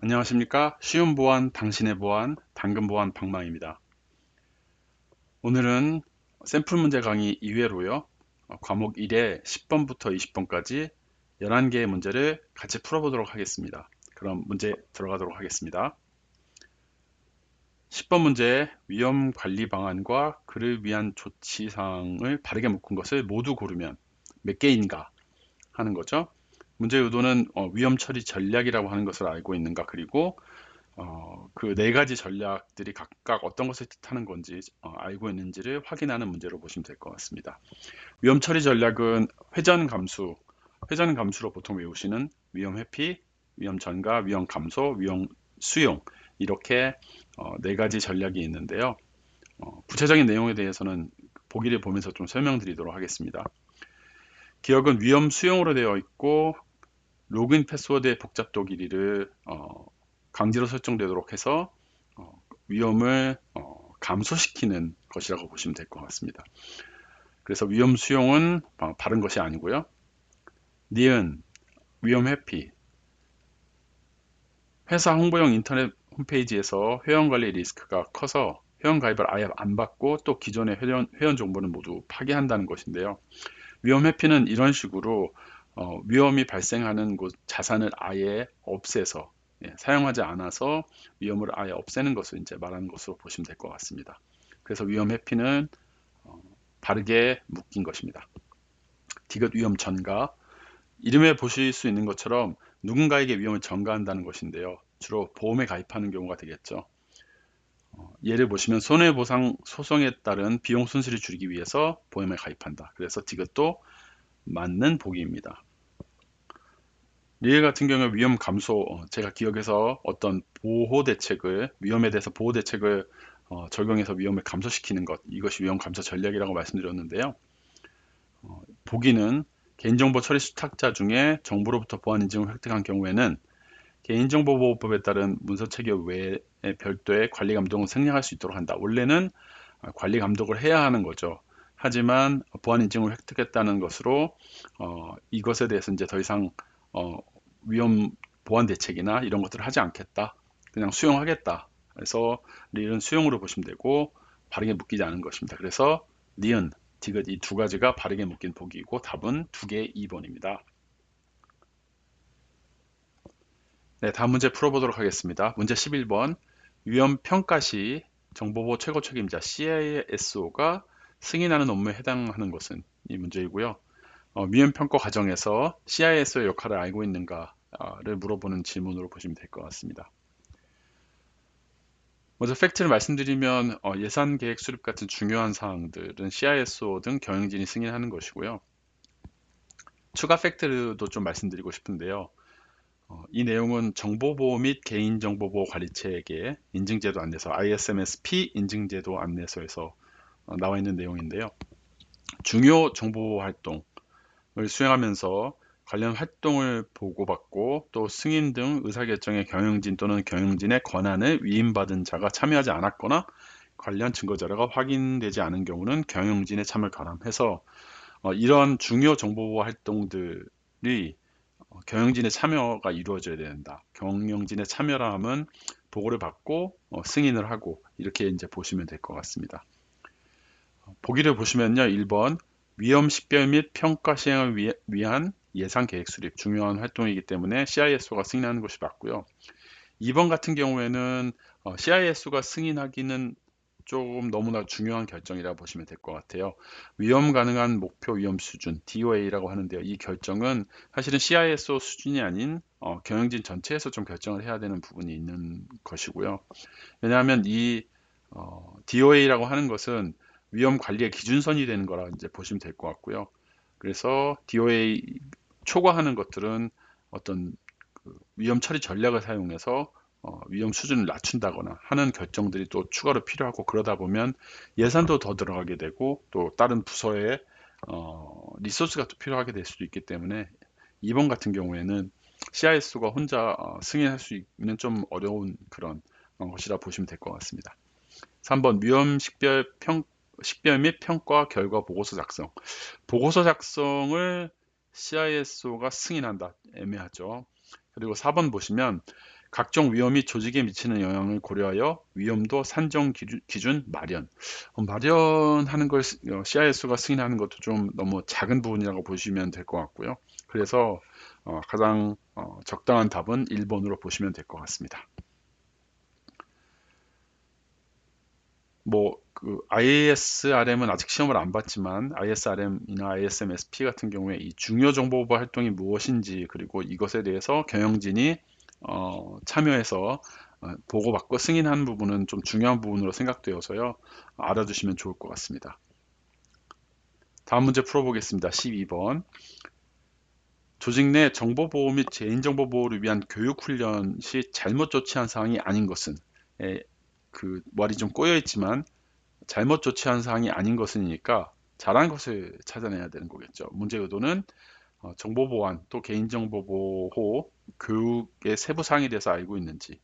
안녕하십니까? 쉬운 보안, 당신의 보안, 당근 보안 방망입니다. 오늘은 샘플 문제 강의 2회로요. 과목 1에 10번부터 20번까지 11개의 문제를 같이 풀어보도록 하겠습니다. 그럼 문제 들어가도록 하겠습니다. 10번 문제 위험 관리 방안과 그를 위한 조치 사항을 바르게 묶은 것을 모두 고르면 몇 개인가 하는 거죠. 문제 의도는 위험 처리 전략이라고 하는 것을 알고 있는가, 그리고 그 네 가지 전략들이 각각 어떤 것을 뜻하는 건지 알고 있는지를 확인하는 문제로 보시면 될 것 같습니다. 위험 처리 전략은 회전 감수로 보통 외우시는 위험 회피, 위험 전가, 위험 감소, 위험 수용, 이렇게 네 가지 전략이 있는데요. 구체적인 내용에 대해서는 보기를 보면서 좀 설명드리도록 하겠습니다. 기억은 위험 수용으로 되어 있고, 로그인 패스워드의 복잡도 길이를 강제로 설정되도록 해서 위험을 감소시키는 것이라고 보시면 될 것 같습니다. 그래서 위험 수용은 바른 것이 아니고요. 니은 위험 회피, 회사 홍보용 인터넷 홈페이지에서 회원관리 리스크가 커서 회원가입을 아예 안 받고 또 기존의 회원 정보는 모두 파괴한다는 것인데요. 위험 회피는 이런 식으로 위험이 발생하는 곳 자산을 아예 없애서, 사용하지 않아서 위험을 아예 없애는 것을 이제 말하는 것으로 보시면 될 것 같습니다. 그래서 위험 회피는 바르게 묶인 것입니다. 디귿 위험 전가, 이름에 보실 수 있는 것처럼 누군가에게 위험을 전가한다는 것인데요. 주로 보험에 가입하는 경우가 되겠죠. 예를 보시면 손해보상 소송에 따른 비용 손실을 줄이기 위해서 보험에 가입한다. 그래서 디귿도 맞는 보기입니다. 리을 같은 경우 위험 감소, 제가 기억해서 어떤 보호 대책을, 위험에 대해서 보호 대책을 적용해서 위험을 감소시키는 것, 이것이 위험 감소 전략이라고 말씀드렸는데요. 보기는 개인정보 처리 수탁자 중에 정부로부터 보안 인증을 획득한 경우에는 개인정보보호법에 따른 문서 체결 외에 별도의 관리 감독은 생략할 수 있도록 한다. 원래는 관리 감독을 해야 하는 거죠. 하지만 보안 인증을 획득했다는 것으로 이것에 대해서 이제 더 이상 위험 보안 대책이나 이런 것들을 하지 않겠다. 그냥 수용하겠다. 그래서 리은 수용으로 보시면 되고 바르게 묶이지 않은 것입니다. 그래서 니은, 디귿 이 두 가지가 바르게 묶인 보기이고 답은 2개 2번입니다. 네, 다음 문제 풀어보도록 하겠습니다. 문제 11번. 위험 평가 시 정보보호 최고 책임자 CISO가 승인하는 업무에 해당하는 것은, 이 문제이고요. 위험 평가 과정에서 CISO의 역할을 알고 있는가를 물어보는 질문으로 보시면 될 것 같습니다. 먼저 팩트를 말씀드리면 예산 계획 수립 같은 중요한 사항들은 CISO 등 경영진이 승인하는 것이고요. 추가 팩트도 좀 말씀드리고 싶은데요. 이 내용은 정보보호 및 개인정보보호 관리체계 인증제도 안내서 ISMS-P 인증제도 안내서에서 나와 있는 내용인데요. 중요 정보보호 활동을 수행하면서 관련 활동을 보고받고 또 승인 등 의사결정에 경영진 또는 경영진의 권한을 위임받은 자가 참여하지 않았거나 관련 증거 자료가 확인되지 않은 경우는 경영진의 참여를 가람해서 이런 중요 정보보호 활동들이 경영진의 참여가 이루어져야 된다. 경영진의 참여라 함은 보고를 받고 승인을 하고 이렇게 이제 보시면 될 것 같습니다. 보기를 보시면요. 1번 위험 식별 및 평가 시행을 위한 예산 계획 수립 중요한 활동이기 때문에 CISO가 승인하는 것이 맞고요. 2번 같은 경우에는 CISO가 승인하기는 조금 너무나 중요한 결정이라 보시면 될 것 같아요. 위험 가능한 목표 위험 수준 DOA라고 하는데요. 이 결정은 사실은 CISO 수준이 아닌 경영진 전체에서 좀 결정을 해야 되는 부분이 있는 것이고요. 왜냐하면 이 DOA라고 하는 것은 위험 관리의 기준선이 되는 거라 이제 보시면 될 것 같고요. 그래서 DOA 초과하는 것들은 어떤 위험 처리 전략을 사용해서 위험 수준을 낮춘다거나 하는 결정들이 또 추가로 필요하고, 그러다 보면 예산도 더 들어가게 되고 또 다른 부서에 리소스가 또 필요하게 될 수도 있기 때문에 2번 같은 경우에는 CIS가 혼자 승인할 수 있는 좀 어려운 그런 것이라 보시면 될 것 같습니다. 3번 위험 식별 및 평가 결과 보고서 작성. 보고서 작성을 CISO가 승인한다. 애매하죠. 그리고 4번 보시면 각종 위험 및 조직에 미치는 영향을 고려하여 위험도 산정 기준 마련. 마련하는 걸 CISO가 승인하는 것도 좀 너무 작은 부분이라고 보시면 될 것 같고요. 그래서 가장 적당한 답은 1번으로 보시면 될 것 같습니다. 그 ISRM은 아직 시험을 안 봤지만 ISRM이나 ISMSP 같은 경우에 이 중요 정보 보호 활동이 무엇인지, 그리고 이것에 대해서 경영진이 참여해서 보고받고 승인하는 부분은 좀 중요한 부분으로 생각되어서요. 알아두시면 좋을 것 같습니다. 다음 문제 풀어보겠습니다. 12번. 조직 내 정보보호 및 개인정보보호를 위한 교육훈련 시 잘못 조치한 사항이 아닌 것은, 그 말이 좀 꼬여 있지만 잘못 조치한 사항이 아닌 것이니까 잘한 것을 찾아내야 되는 거겠죠. 문제 의도는 정보 보안 또 개인정보 보호 교육의 세부 사항에 대해서 알고 있는지.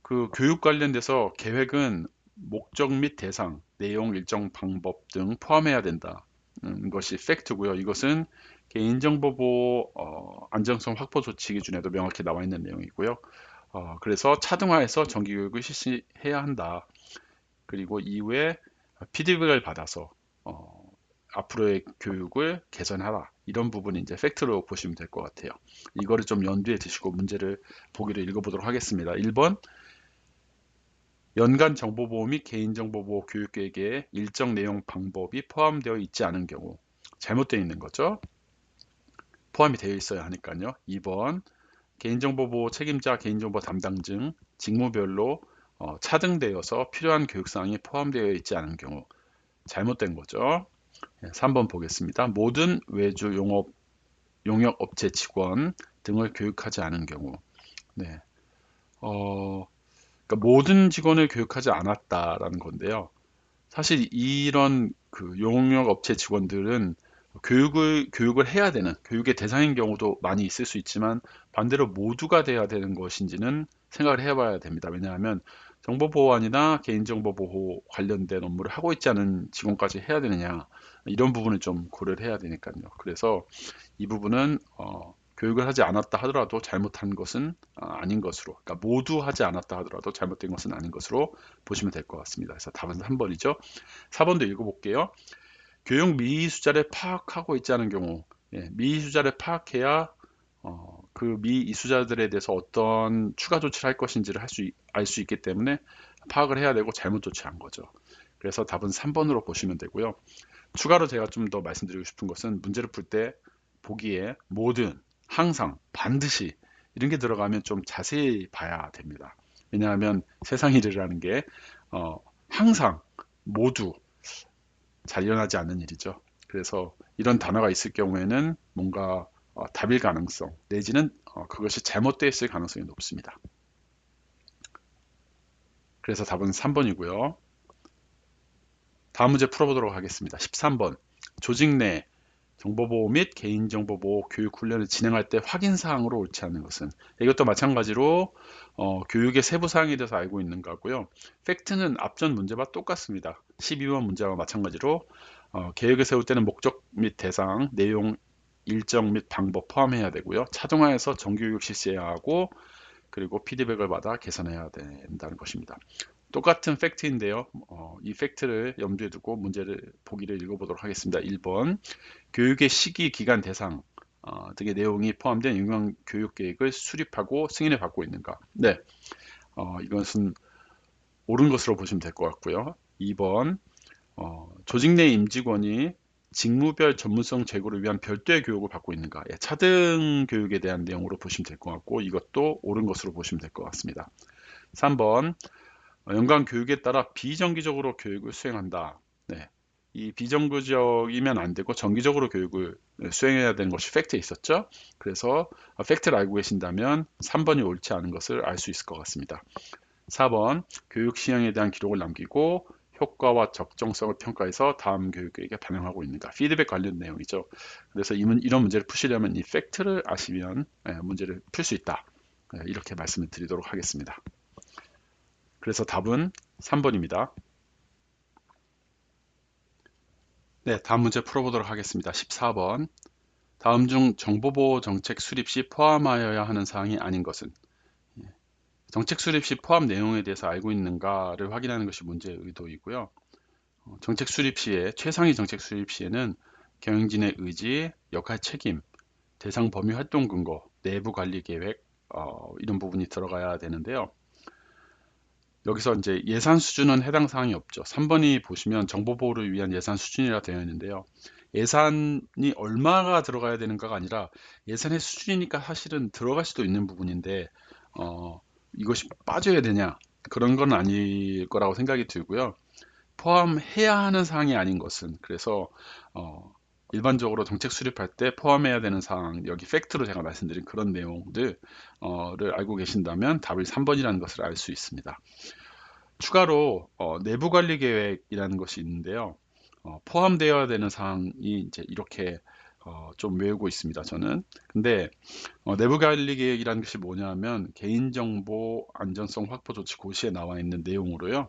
그 교육 관련돼서 계획은 목적 및 대상, 내용, 일정, 방법 등 포함해야 된다. 것이 팩트고요. 이것은 개인정보 보호 안정성 확보 조치 기준에도 명확히 나와 있는 내용이고요. 그래서 차등화해서 정기교육을 실시해야 한다. 그리고 이후에 피드백을 받아서 앞으로의 교육을 개선하라. 이런 부분이 이제 팩트로 보시면 될 것 같아요. 이거를 좀 염두에 두시고 문제를 보기를 읽어보도록 하겠습니다. 1번. 연간 정보보호 및 개인정보보호 교육계획에 일정 내용 방법이 포함되어 있지 않은 경우, 잘못되어 있는 거죠. 포함이 되어 있어야 하니까요. 2번. 개인정보보호 책임자, 개인정보 담당증, 직무별로 차등되어서 필요한 교육사항이 포함되어 있지 않은 경우, 잘못된 거죠. 3번 보겠습니다. 모든 외주 용역 업체 직원 등을 교육하지 않은 경우. 네. 그러니까 모든 직원을 교육하지 않았다라는 건데요. 사실 이런 그 용역 업체 직원들은 교육을 해야 되는 교육의 대상인 경우도 많이 있을 수 있지만, 반대로 모두가 돼야 되는 것인지는 생각을 해봐야 됩니다. 왜냐하면 정보보안이나 개인정보보호 관련된 업무를 하고 있지 않은 직원까지 해야 되느냐, 이런 부분을 좀 고려를 해야 되니까요. 그래서 이 부분은 교육을 하지 않았다 하더라도 잘못한 것은 아닌 것으로, 그러니까 모두 하지 않았다 하더라도 잘못된 것은 아닌 것으로 보시면 될 것 같습니다. 그래서 답은 3번이죠. 4번도 읽어볼게요. 교육 미이수자를 파악하고 있지 않은 경우, 미이수자를 파악해야 그 미이수자들에 대해서 어떤 추가 조치를 할 것인지를 알 수 있기 때문에 파악을 해야 되고 잘못 조치한 거죠. 그래서 답은 3번으로 보시면 되고요. 추가로 제가 좀 더 말씀드리고 싶은 것은, 문제를 풀 때 보기에 모든, 항상, 반드시 이런 게 들어가면 좀 자세히 봐야 됩니다. 왜냐하면 세상 일이라는 게 항상, 모두 잘 일어나지 않는 일이죠. 그래서 이런 단어가 있을 경우에는 뭔가 답일 가능성 내지는 그것이 잘못되어 있을 가능성이 높습니다. 그래서 답은 3번이고요. 다음 문제 풀어보도록 하겠습니다. 13번. 조직 내 정보보호 및 개인정보보호 교육훈련을 진행할 때 확인사항으로 옳지 않은 것은, 이것도 마찬가지로 교육의 세부사항에 대해서 알고 있는 거고요. 팩트는 앞전 문제와 똑같습니다. 12번 문제와 마찬가지로 계획을 세울 때는 목적 및 대상, 내용, 일정 및 방법 포함해야 되고요. 차등화해서 정규교육 실시해야 하고, 그리고 피드백을 받아 개선해야 된다는 것입니다. 똑같은 팩트인데요. 이 팩트를 염두에 두고 문제를 보기를 읽어보도록 하겠습니다. 1번. 교육의 시기, 기간, 대상 등의 내용이 포함된 유형 교육 계획을 수립하고 승인을 받고 있는가? 네, 이것은 옳은 것으로 보시면 될 것 같고요. 2번, 조직 내 임직원이 직무별 전문성 제고를 위한 별도의 교육을 받고 있는가? 차등 교육에 대한 내용으로 보시면 될 것 같고, 이것도 옳은 것으로 보시면 될 것 같습니다. 3번, 연관 교육에 따라 비정기적으로 교육을 수행한다. 네. 이 비정규적이면 안 되고 정기적으로 교육을 수행해야 되는 것이 팩트에 있었죠. 그래서 팩트를 알고 계신다면 3번이 옳지 않은 것을 알 수 있을 것 같습니다. 4번, 교육 시행에 대한 기록을 남기고 효과와 적정성을 평가해서 다음 교육계획에 반영하고 있는가. 피드백 관련 내용이죠. 그래서 이런 문제를 푸시려면 이 팩트를 아시면 문제를 풀 수 있다. 이렇게 말씀을 드리도록 하겠습니다. 그래서 답은 3번입니다. 네, 다음 문제 풀어보도록 하겠습니다. 14번. 다음 중 정보보호 정책 수립 시 포함하여야 하는 사항이 아닌 것은? 정책 수립 시 포함 내용에 대해서 알고 있는가를 확인하는 것이 문제의 의도이고요. 정책 수립 시에 최상위 정책 수립 시에는 경영진의 의지, 역할 책임, 대상 범위 활동 근거, 내부 관리 계획 이런 부분이 들어가야 되는데요. 여기서 이제 예산 수준은 해당 사항이 없죠. 3번이 보시면 정보보호를 위한 예산 수준이라 되어 있는데요. 예산이 얼마가 들어가야 되는가가 아니라 예산의 수준이니까 사실은 들어갈 수도 있는 부분인데 이것이 빠져야 되냐 그런 건 아닐 거라고 생각이 들고요. 포함해야 하는 사항이 아닌 것은 그래서 일반적으로 정책 수립할 때 포함해야 되는 사항 여기 팩트로 제가 말씀드린 그런 내용들을 알고 계신다면 답을 3번이라는 것을 알 수 있습니다. 추가로 내부 관리 계획이라는 것이 있는데요. 포함되어야 되는 사항이 이제 이렇게 좀 외우고 있습니다. 저는. 근데 내부 관리 계획이라는 것이 뭐냐면 개인정보 안전성 확보 조치 고시에 나와 있는 내용으로요.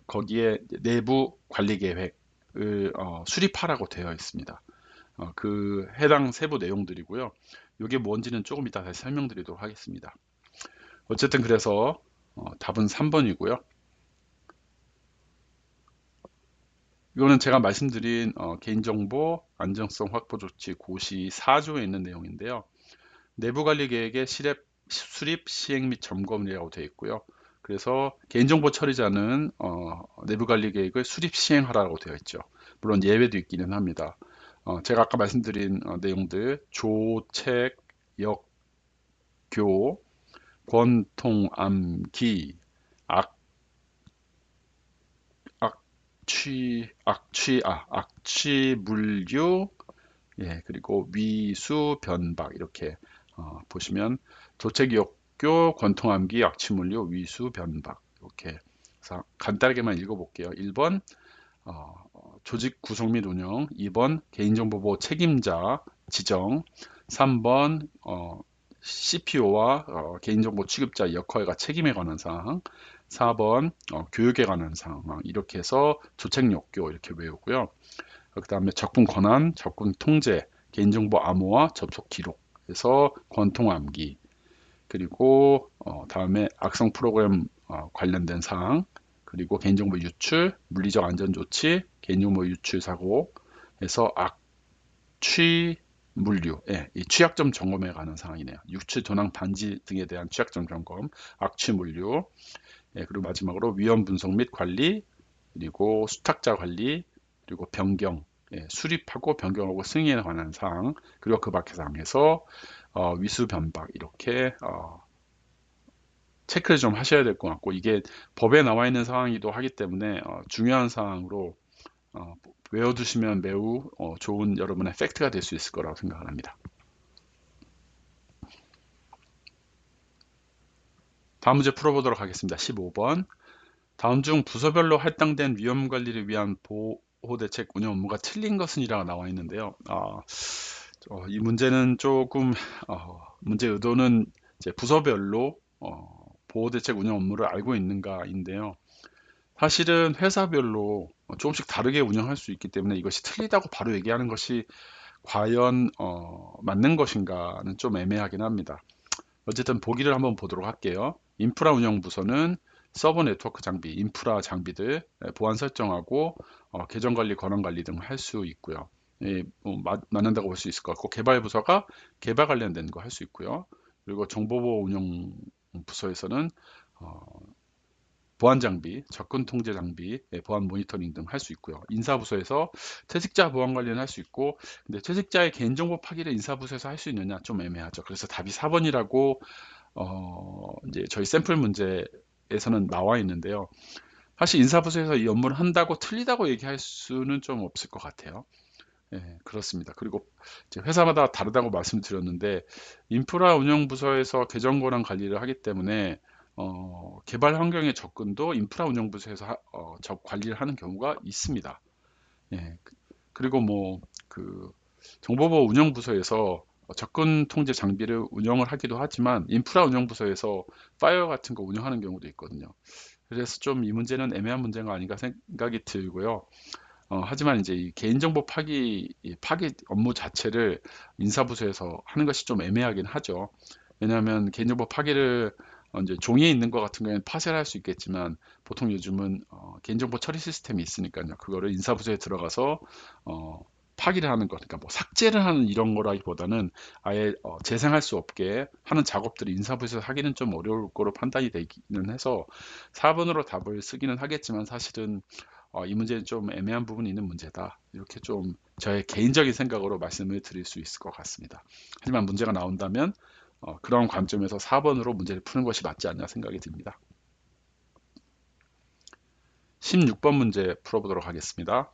거기에 내부 관리 계획을 수립하라고 되어 있습니다. 그 해당 세부 내용들이고요. 이게 뭔지는 조금 이따 다시 설명드리도록 하겠습니다. 어쨌든 그래서 답은 3번이고요. 이거는 제가 말씀드린 개인정보 안정성 확보 조치 고시 4조에 있는 내용인데요. 내부관리 계획의 수립, 시행 및 점검이라고 되어 있고요. 그래서 개인정보 처리자는 내부관리 계획을 수립 시행하라고 되어 있죠. 물론 예외도 있기는 합니다. 제가 아까 말씀드린 내용들 조책, 역교, 권통, 암기, 악취, 물류, 예, 그리고 위수, 변박 이렇게 보시면 조책역교, 권통암기, 악취물류, 위수, 변박 이렇게 간단하게만 읽어볼게요. 1번 조직 구성 및 운영, 2번 개인정보보호 책임자 지정, 3번 CPO와 개인정보 취급자 역할과 책임에 관한 사항, 4번 교육에 관한 사항 이렇게 해서 조책역교 이렇게 외우고요. 그 다음에 접근 권한, 접근 통제, 개인정보 암호화, 접속 기록에서 권통 암기 그리고 다음에 악성 프로그램 관련된 사항 그리고 개인정보 유출, 물리적 안전조치, 개인정보 유출 사고에서 악취 물류, 예, 이 취약점 점검에 관한 사항이네요. 유출 도난 방지 등에 대한 취약점 점검, 악취 물류, 예, 그리고 마지막으로 위험 분석 및 관리, 그리고 수탁자 관리, 그리고 변경, 예, 수립하고 변경하고 승인에 관한 사항, 그리고 그 밖의 사항에서 위수 변박 이렇게 체크를 좀 하셔야 될 것 같고 이게 법에 나와 있는 사항이기도 하기 때문에 중요한 사항으로 외워두시면 매우 좋은 여러분의 팩트가 될 수 있을 거라고 생각을 합니다. 다음 문제 풀어보도록 하겠습니다. 15번. 다음 중 부서별로 할당된 위험 관리를 위한 보호 대책 운영 업무가 틀린 것은 이라고 나와 있는데요. 이 문제는 조금 문제 의도는 이제 부서별로 보호 대책 운영 업무를 알고 있는가인데요. 사실은 회사별로 조금씩 다르게 운영할 수 있기 때문에 이것이 틀리다고 바로 얘기하는 것이 과연 맞는 것인가는 좀 애매하긴 합니다. 어쨌든 보기를 한번 보도록 할게요. 인프라 운영 부서는 서버 네트워크 장비, 인프라 장비들 보안 설정하고 계정 관리, 권한 관리 등 할 수 있고요. 예, 맞는다고 볼 수 있을 것 같고 개발 부서가 개발 관련된 거 할 수 있고요. 그리고 정보보호 운영 부서에서는 보안 장비, 접근 통제 장비, 보안 모니터링 등 할 수 있고요. 인사부서에서 퇴직자 보안 관리는 할 수 있고, 근데 퇴직자의 개인정보 파기를 인사부서에서 할 수 있느냐 좀 애매하죠. 그래서 답이 4번이라고 이제 저희 샘플 문제에서는 나와 있는데요. 사실 인사부서에서 이 업무를 한다고 틀리다고 얘기할 수는 좀 없을 것 같아요. 예, 그렇습니다. 그리고 이제 회사마다 다르다고 말씀드렸는데 인프라 운영부서에서 계정 권한 관리를 하기 때문에 개발 환경의 접근도 인프라 운영부서에서 관리를 하는 경우가 있습니다. 예, 그리고 뭐 그 정보보호 운영부서에서 접근 통제 장비를 운영을 하기도 하지만 인프라 운영부서에서 파이어 같은 거 운영하는 경우도 있거든요. 그래서 좀 이 문제는 애매한 문제가 아닌가 생각이 들고요. 하지만 이제 이 개인정보 이 파기 업무 자체를 인사부서에서 하는 것이 좀 애매하긴 하죠. 왜냐하면 개인정보 파기를 이제 종이에 있는 것 같은 경우에는 파쇄를 할 수 있겠지만 보통 요즘은 개인정보 처리 시스템이 있으니까요. 그거를 인사부서에 들어가서 어, 파기를 하는 것, 그러니까 뭐 삭제를 하는 이런 거라기보다는 아예 재생할 수 없게 하는 작업들이 인사부에서 하기는 좀 어려울 거로 판단이 되기는 해서 4번으로 답을 쓰기는 하겠지만 사실은 이 문제는 좀 애매한 부분이 있는 문제다. 이렇게 좀 저의 개인적인 생각으로 말씀을 드릴 수 있을 것 같습니다. 하지만 문제가 나온다면 그런 관점에서 4번으로 문제를 푸는 것이 맞지 않냐 생각이 듭니다. 16번 문제 풀어보도록 하겠습니다.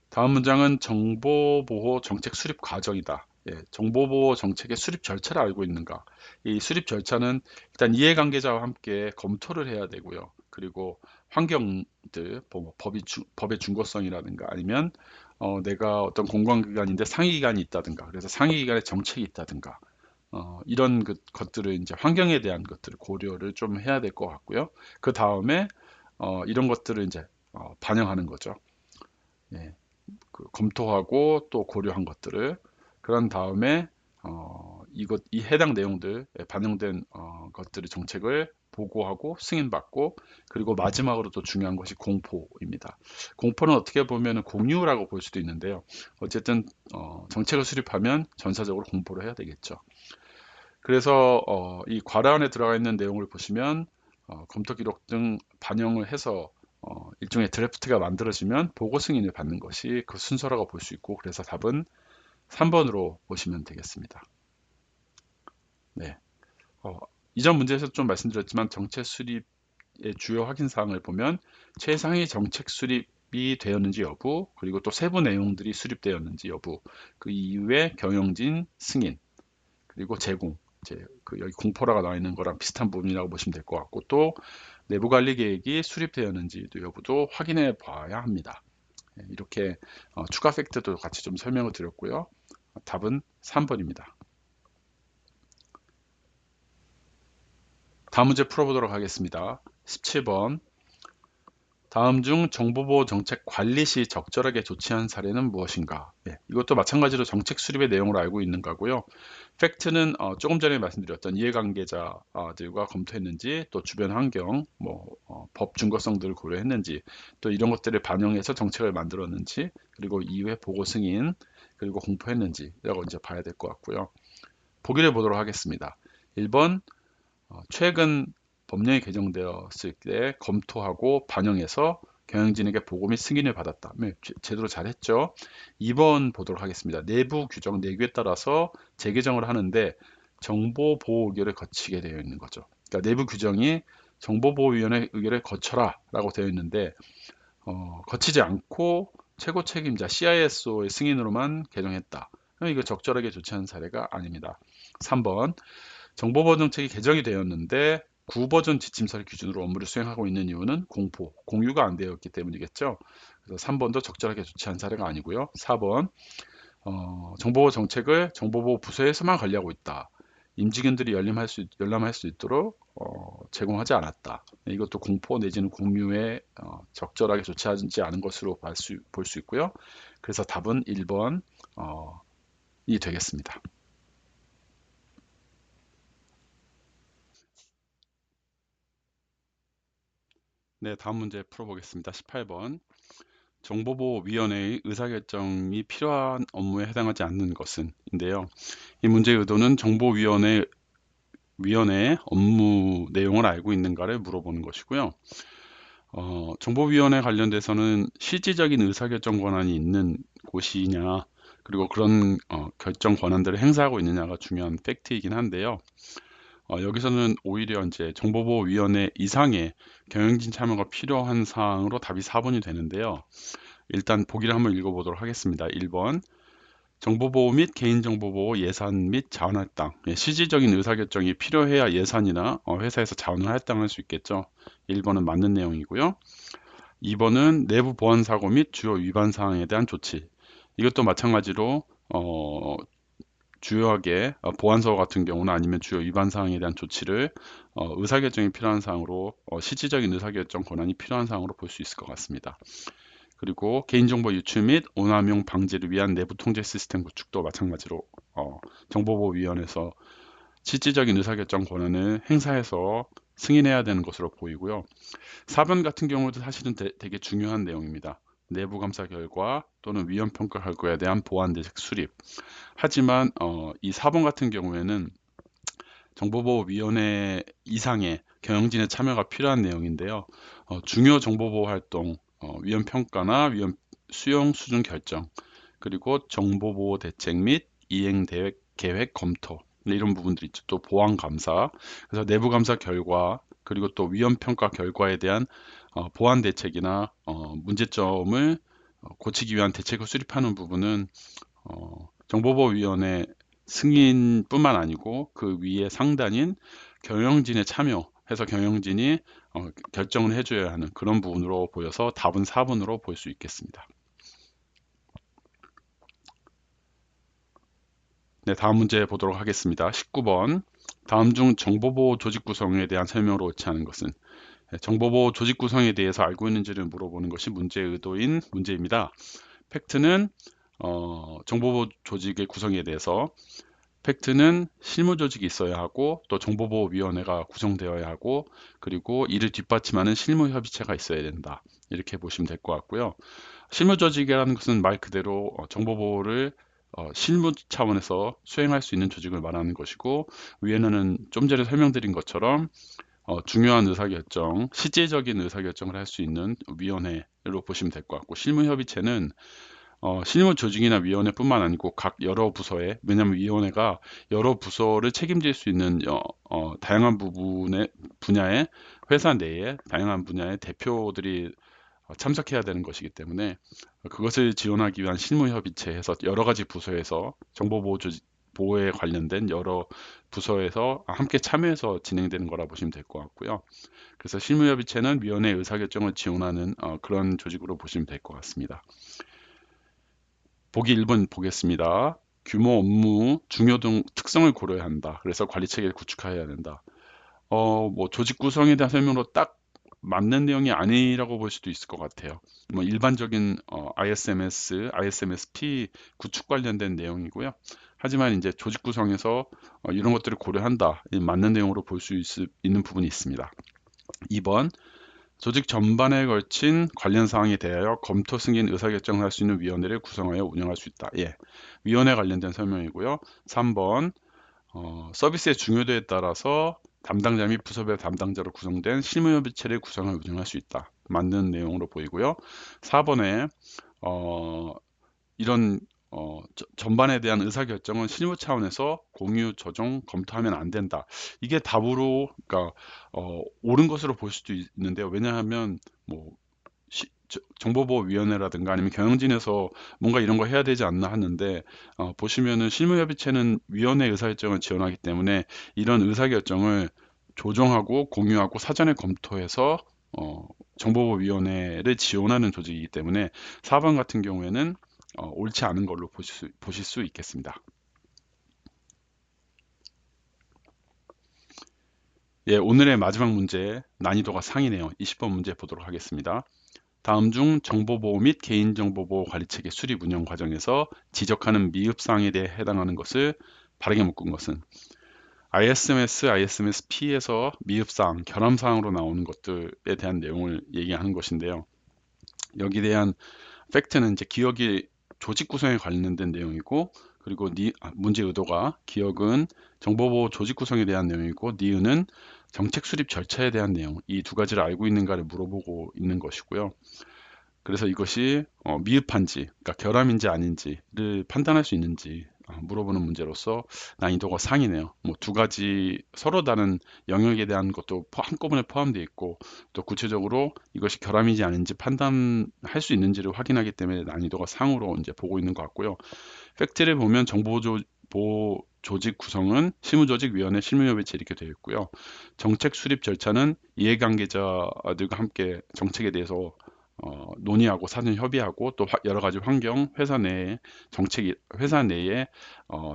다음 문장은 정보보호 정책 수립 과정이다. 예, 정보보호 정책의 수립 절차를 알고 있는가? 이 수립 절차는 일단 이해관계자와 함께 검토를 해야 되고요. 그리고 환경들, 법의 중거성이라든가 아니면 내가 어떤 공공기관인데 상위기관이 있다든가 그래서 상위기관의 정책이 있다든가 이런 것들을 이제 환경에 대한 것들을 고려를 좀 해야 될 것 같고요. 그 다음에 이런 것들을 이제 반영하는 거죠. 예. 검토하고 또 고려한 것들을 그런 다음에 이 해당 내용들 반영된 것들의 정책을 보고하고 승인받고 그리고 마지막으로 또 중요한 것이 공포입니다. 공포는 어떻게 보면 공유라고 볼 수도 있는데요. 어쨌든 정책을 수립하면 전사적으로 공포를 해야 되겠죠. 그래서 이 과라안에 들어가 있는 내용을 보시면 검토 기록 등 반영을 해서 일종의 드래프트가 만들어지면 보고 승인을 받는 것이 그 순서라고 볼 수 있고 그래서 답은 3번으로 보시면 되겠습니다. 네. 이전 문제에서 좀 말씀드렸지만 정책 수립의 주요 확인 사항을 보면 최상위 정책 수립이 되었는지 여부 그리고 또 세부 내용들이 수립되었는지 여부 그 이후에 경영진 승인 그리고 제공 이제 여기 공포라가 나와 있는 거랑 비슷한 부분이라고 보시면 될 것 같고 또 내부 관리 계획이 수립되었는지 여부도 확인해 봐야 합니다. 이렇게 추가 팩트도 같이 좀 설명을 드렸고요. 답은 3번입니다. 다음 문제 풀어보도록 하겠습니다. 17번. 다음 중 정보보호 정책 관리 시 적절하게 조치한 사례는 무엇인가? 이것도 마찬가지로 정책 수립의 내용으로 알고 있는 거고요. 팩트는 조금 전에 말씀드렸던 이해관계자들과 검토했는지 또 주변 환경, 법 준거성들을 고려했는지 또 이런 것들을 반영해서 정책을 만들었는지 그리고 이후에 보고 승인 그리고 공포했는지라고 이제 봐야 될 것 같고요. 보기를 보도록 하겠습니다. 1번 최근 법령이 개정되었을 때 검토하고 반영해서 경영진에게 보고 및 승인을 받았다. 네, 제대로 잘했죠. 2번 보도록 하겠습니다. 내부 규정 내규에 따라서 재개정을 하는데 정보보호 의결을 거치게 되어 있는 거죠. 그러니까 내부 규정이 정보보호위원회 의결을 거쳐라 라고 되어 있는데 거치지 않고 최고 책임자 CISO의 승인으로만 개정했다. 이거 적절하게 조치한 사례가 아닙니다. 3번 정보보호 정책이 개정이 되었는데 구버전 지침서를 기준으로 업무를 수행하고 있는 이유는 공유가 안 되었기 때문이겠죠. 그래서 3번도 적절하게 조치한 사례가 아니고요. 4번 정보보호 정책을 정보보호 부서에서만 관리하고 있다. 임직원들이 열람할 수 있도록 제공하지 않았다. 이것도 공포 내지는 공유에 적절하게 조치하지 않은 것으로 볼 수 있고요. 그래서 답은 1번이 되겠습니다. 네, 다음 문제 풀어보겠습니다. 18번. 정보보호위원회의 의사결정이 필요한 업무에 해당하지 않는 것은 인데요. 이 문제의 의도는 정보위원회의 업무 내용을 알고 있는가를 물어보는 것이고요. 정보위원회 관련돼서는 실질적인 의사결정 권한이 있는 곳이냐 그리고 그런 결정 권한들을 행사하고 있느냐가 중요한 팩트이긴 한데요. 여기서는 오히려 이제 정보보호위원회 이상의 경영진 참여가 필요한 사항으로 답이 4번이 되는데요. 일단 보기를 한번 읽어보도록 하겠습니다. 1번 정보보호 및 개인정보보호 예산 및 자원할당 실질적인 의사결정이 필요해야 예산이나 회사에서 자원을 할당할 수 있겠죠. 1번은 맞는 내용이고요. 2번은 내부 보안 사고 및 주요 위반 사항에 대한 조치 이것도 마찬가지로 주요하게 보안서 같은 경우나 아니면 주요 위반 사항에 대한 조치를 의사결정이 필요한 사항으로 실질적인 의사결정 권한이 필요한 사항으로 볼 수 있을 것 같습니다. 그리고 개인정보 유출 및 오남용 방지를 위한 내부 통제 시스템 구축도 마찬가지로 정보보호위원회에서 실질적인 의사결정 권한을 행사해서 승인해야 되는 것으로 보이고요. 4번 같은 경우도 사실은 되게 중요한 내용입니다. 내부 감사 결과 또는 위헌 평가 결과에 대한 보완 대책 수립. 하지만 이 4번 같은 경우에는 정보보호위원회 이상의 경영진의 참여가 필요한 내용인데요. 중요 정보보호 활동, 위헌 평가나 위헌 수용 수준 결정, 그리고 정보보호 대책 및 이행 계획 검토, 이런 부분들이 있죠. 또 보안 감사, 그래서 내부 감사 결과, 그리고 또 위헌 평가 결과에 대한 보완 대책이나 문제점을 고치기 위한 대책을 수립하는 부분은 정보보호위원회 승인뿐만 아니고 그 위에 상단인 경영진의 참여해서 경영진이 결정을 해줘야 하는 그런 부분으로 보여서 답은 4번으로 볼 수 있겠습니다. 네, 다음 문제 보도록 하겠습니다. 19번. 다음 중 정보보호 조직 구성에 대한 설명으로 옳지 않은 것은? 정보보호 조직 구성에 대해서 알고 있는지를 물어보는 것이 문제의 의도인 문제입니다. 팩트는 정보보호 조직의 구성에 대해서 팩트는 실무 조직이 있어야 하고 또 정보보호위원회가 구성되어야 하고 그리고 이를 뒷받침하는 실무 협의체가 있어야 된다. 이렇게 보시면 될 것 같고요. 실무 조직이라는 것은 말 그대로 정보보호를 실무 차원에서 수행할 수 있는 조직을 말하는 것이고 위원회는 좀 전에 설명드린 것처럼 중요한 의사결정, 실질적인 의사결정을 할 수 있는 위원회로 보시면 될 것 같고 실무협의체는 실무 조직이나 위원회뿐만 아니고 각 여러 부서에 왜냐하면 위원회가 여러 부서를 책임질 수 있는 다양한 분야의 회사 내에 다양한 분야의 대표들이 참석해야 되는 것이기 때문에 그것을 지원하기 위한 실무협의체에서 여러 가지 부서에서 보호에 관련된 여러 부서에서 함께 참여해서 진행되는 거라 보시면 될 것 같고요. 그래서 실무협의체는 위원회 의사결정을 지원하는 그런 조직으로 보시면 될 것 같습니다. 보기 1번 보겠습니다. 규모, 업무, 중요 등 특성을 고려해야 한다. 그래서 관리 체계를 구축해야 된다. 뭐 조직 구성에 대한 설명으로 딱 맞는 내용이 아니라고 볼 수도 있을 것 같아요. 뭐 일반적인 ISMS-P 구축 관련된 내용이고요. 하지만 이제 조직 구성에서 이런 것들을 고려한다. 맞는 내용으로 볼 수 있는 부분이 있습니다. 2번 조직 전반에 걸친 관련 사항에 대하여 검토 승인 의사결정을 할 수 있는 위원회를 구성하여 운영할 수 있다. 예, 위원회 관련된 설명이고요. 3번 서비스의 중요도에 따라서 담당자 및 부서별 담당자로 구성된 실무협의체를 구성을 운영할 수 있다. 맞는 내용으로 보이고요. 4번에 이런 전반에 대한 의사결정은 실무 차원에서 공유, 조정, 검토하면 안 된다. 이게 답으로 그러니까 옳은 것으로 볼 수도 있는데요. 왜냐하면 뭐 정보보호위원회라든가 아니면 경영진에서 뭔가 이런 거 해야 되지 않나 하는데 보시면은 실무협의체는 위원회 의사결정을 지원하기 때문에 이런 의사결정을 조정하고 공유하고 사전에 검토해서 정보보호위원회를 지원하는 조직이기 때문에 4번 같은 경우에는 옳지 않은 걸로 보실 수 있겠습니다. 예, 오늘의 마지막 문제 난이도가 상이네요. 20번 문제 보도록 하겠습니다. 다음 중 정보보호 및 개인정보보호 관리체계 수립 운영 과정에서 지적하는 미흡사항에 대해 해당하는 것을 바르게 묶은 것은 ISMS-P에서 미흡사항, 결함사항으로 나오는 것들에 대한 내용을 얘기하는 것인데요. 여기에 대한 팩트는 이제 기억이 조직 구성에 관련된 내용이고 그리고 문제 의도가 기억은 정보보호 조직 구성에 대한 내용이고 니은은 정책 수립 절차에 대한 내용 이 두 가지를 알고 있는가를 물어보고 있는 것이고요. 그래서 이것이 미흡한지, 그러니까 결함인지 아닌지를 판단할 수 있는지 물어보는 문제로서 난이도가 상이네요. 뭐 두 가지 서로 다른 영역에 대한 것도 한꺼번에 포함되어 있고 또 구체적으로 이것이 결함이지 아닌지 판단할 수 있는지를 확인하기 때문에 난이도가 상으로 이제 보고 있는 것 같고요. 팩트를 보면 보호 조직 구성은 실무조직위원회 실무협의체 이렇게 되어 있고요. 정책 수립 절차는 이해관계자들과 함께 정책에 대해서 논의하고 사전 협의하고 또 여러 가지 환경, 회사 내에 회사 내에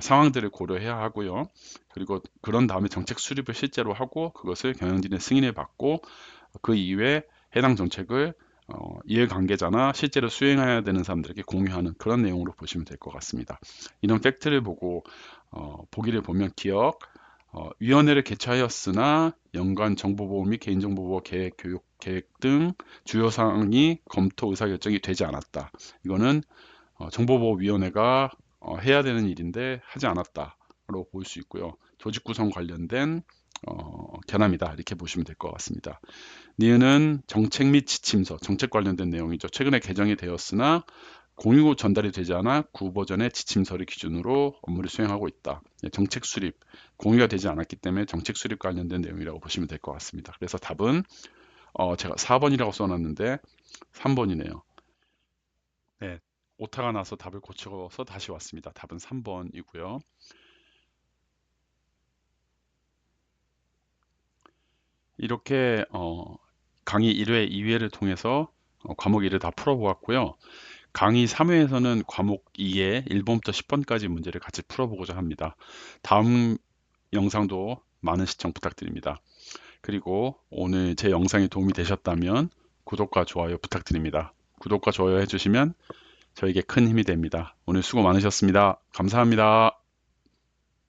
상황들을 고려해야 하고요. 그리고 그런 다음에 정책 수립을 실제로 하고 그것을 경영진의 승인을 받고 그 이후에 해당 정책을 이해관계자나 실제로 수행해야 되는 사람들에게 공유하는 그런 내용으로 보시면 될 것 같습니다. 이런 팩트를 보고 보기를 보면 기억, 위원회를 개최하였으나 연간 정보보호 및 개인정보보호 계획, 교육 계획 등 주요 사항이 검토 의사결정이 되지 않았다. 이거는 정보보호위원회가 해야 되는 일인데 하지 않았다로 볼 수 있고요. 조직 구성 관련된 결함이다 이렇게 보시면 될 것 같습니다. 니은은 정책 및 지침서, 정책 관련된 내용이죠. 최근에 개정이 되었으나 공유 전달이 되지 않아 구버전의 지침서를 기준으로 업무를 수행하고 있다. 정책 수립, 공유가 되지 않았기 때문에 정책 수립 관련된 내용이라고 보시면 될 것 같습니다. 그래서 답은 제가 4번이라고 써놨는데 3번이네요. 네, 오타가 나서 답을 고쳐서 다시 왔습니다. 답은 3번이고요. 이렇게 강의 1회, 2회를 통해서 과목 1을 다 풀어보았고요. 강의 3회에서는 과목 2의 1번부터 10번까지 문제를 같이 풀어보고자 합니다. 다음 영상도 많은 시청 부탁드립니다. 그리고 오늘 제 영상이 도움이 되셨다면 구독과 좋아요 부탁드립니다. 구독과 좋아요 해주시면 저에게 큰 힘이 됩니다. 오늘 수고 많으셨습니다. 감사합니다.